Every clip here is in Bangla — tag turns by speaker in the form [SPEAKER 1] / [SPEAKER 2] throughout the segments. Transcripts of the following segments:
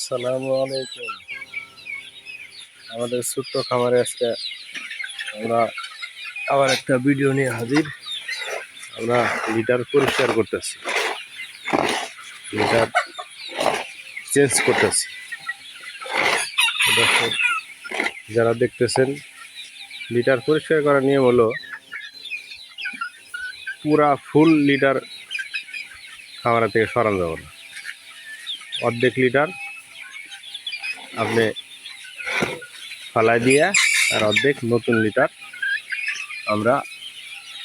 [SPEAKER 1] আসসালামু আলাইকুম। আমাদের ছোট্ট খামারে আজকে আমরা আবার একটা ভিডিও নিয়ে হাজির। আমরা লিটার পরিষ্কার করতেছি, লিটার চেঞ্জ করতেছি। যারা দেখতেছেন, লিটার পরিষ্কার করার নিয়ম হলো পুরা ফুল লিটার খামার থেকে সরানো যাবে না। অর্ধেক লিটার আপনি ফালাই দিয়ে আর অর্ধেক নতুন লিটার আমরা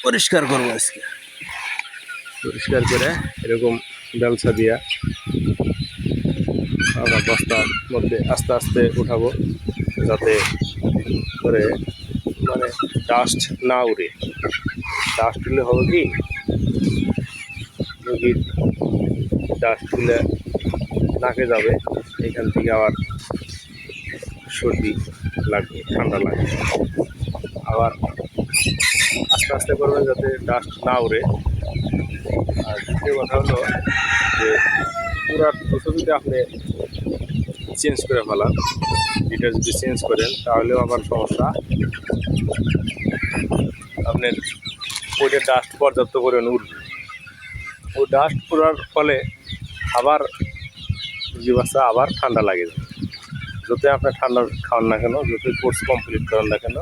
[SPEAKER 1] পরিষ্কার করবো। আজকে পরিষ্কার করে এরকম বেলসা দিয়া আমরা বস্তার মধ্যে আস্তে আস্তে উঠাবো, যাতে করে মানে ডাস্ট না উড়ে। ডাস্ট উঠলে হবে কি, মুরগির ডাস্ট তুলে নাকে যাবে, এখান থেকে আবার সর্দি লাগবে, ঠান্ডা লাগবে। আবার আস্তে আস্তে করবেন যাতে ডাস্ট না উড়ে। আর দ্বিতীয় কথা হলো যে পুরা যদি আপনি চেঞ্জ করে ফেলান, এটা যদি চেঞ্জ করেন তাহলেও আবার সমস্যা। আপনার ওইটা ডাস্ট পর্যাপ্ত করে উঠবে। ওই ডাস্ট পড়ার ফলে আবার মুরগি বাচ্চা আবার ঠান্ডা লাগে যাবে। যত আপনার ঠান্ডা খাওয়ান না কেন, যত কোর্স কমপ্লিট করেন না কেন,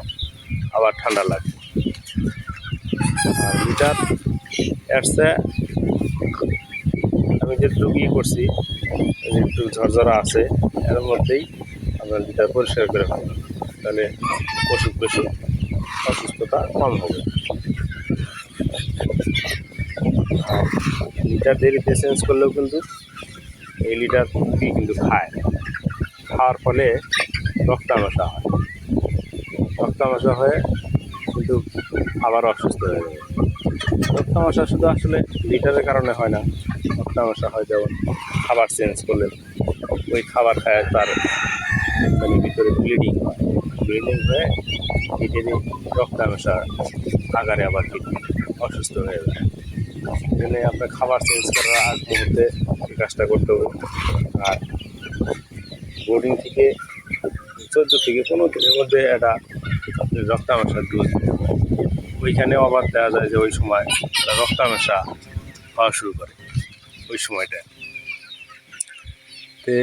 [SPEAKER 1] আবার ঠান্ডা লাগে। আর লিটার এসছে আমি যেটুকু করছি, একটু ঝরঝরা আছে, এর মধ্যেই আপনার লিটার পরিষ্কার করে ফেলবেন, তাহলে পশু অসুস্থতা কম হবে। আর লিটার দেরিতে চেঞ্জ করলেও কিন্তু এই লিটার মুরগি কিন্তু খাওয়ার ফলে রক্তামশা হয়। রক্তামশা হয়ে কিন্তু আবার অসুস্থ হয়ে যাবে। রক্তামশা শুধু আসলে লিটারের কারণে হয় না, রক্তামশা হয় যেমন খাবার চেঞ্জ করলে ওই খাবার খায় তার মানে ভিতরে ব্লিডিং হয়, ব্লিডিং হয়ে কিডনি রক্তামশা আকারে আবার কিডনি অসুস্থ হয়ে যায়। জন্য আপনার খাবার চেঞ্জ করার আগ মুহূর্তে এই কাজটা করতে হবে। আর বোর্ডিং থেকে 14 থেকে 15 দিনের মধ্যে একটা রক্তামশার ডোজ দিতে হবে। ওইখানে আবার দেখা যায় যে ওই সময় রক্তামশা হওয়া শুরু করে ওই সময়টা। তে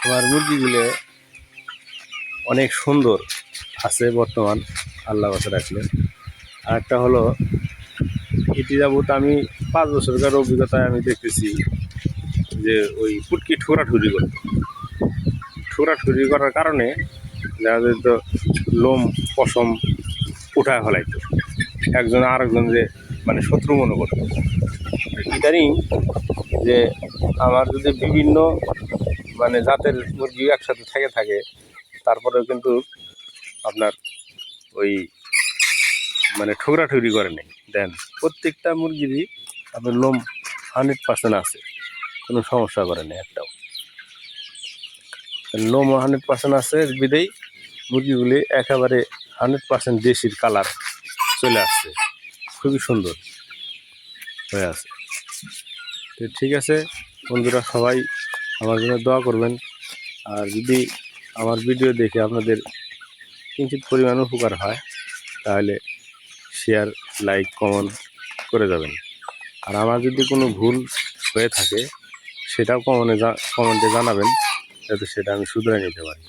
[SPEAKER 1] আমার মুরগিগুলো অনেক সুন্দর আছে বর্তমান, আল্লাহ বাঁচা রাখলে। আর একটা হলো, এটি যাবত আমি 5 বছরকার অভিজ্ঞতায় আমি দেখতেছি যে ওই পুটকি ঠোকরাঠুরি করার কারণে দেখা যেত লোম পশম উঠায় ফেলাইতো, একজন আরেকজন যে মানে শত্রু মনে করতো। ইদানিং যে আমার যদি বিভিন্ন মানে জাতের মুরগি একসাথে থাকে তারপরেও কিন্তু আপনার ওই মানে ঠোকরাঠুরি করে নেই। দেন প্রত্যেকটা মুরগিরই আপনার লোম 100% আছে, কোনো সমস্যা করে নেই একটাও। লোম 100% আছে বিদেই মুরগিগুলি একেবারে 100% দেশির কালার চলে আসছে, খুবই সুন্দর হয়ে আছে। তো ঠিক আছে বন্ধুরা, সবাই আমার জন্য দোয়া করবেন। আর যদি আমার ভিডিও দেখে আপনাদের কিঞ্চিত পরিমাণ উপকার হয় তাহলে শেয়ার, লাইক, কমেন্ট করে যাবেন। আর আমার যদি কোনো ভুল হয়ে থাকে সেটাও কমেন্টে জানাবেন, যাতে সেটা আমি শুধরে নিতে পারি।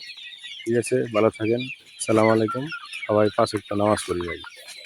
[SPEAKER 1] ঠিক আছে, ভালো থাকেন। আসসালামু আলাইকুম। সবাই 5 ওয়াক্ত নামাজ পড়ি ভাই।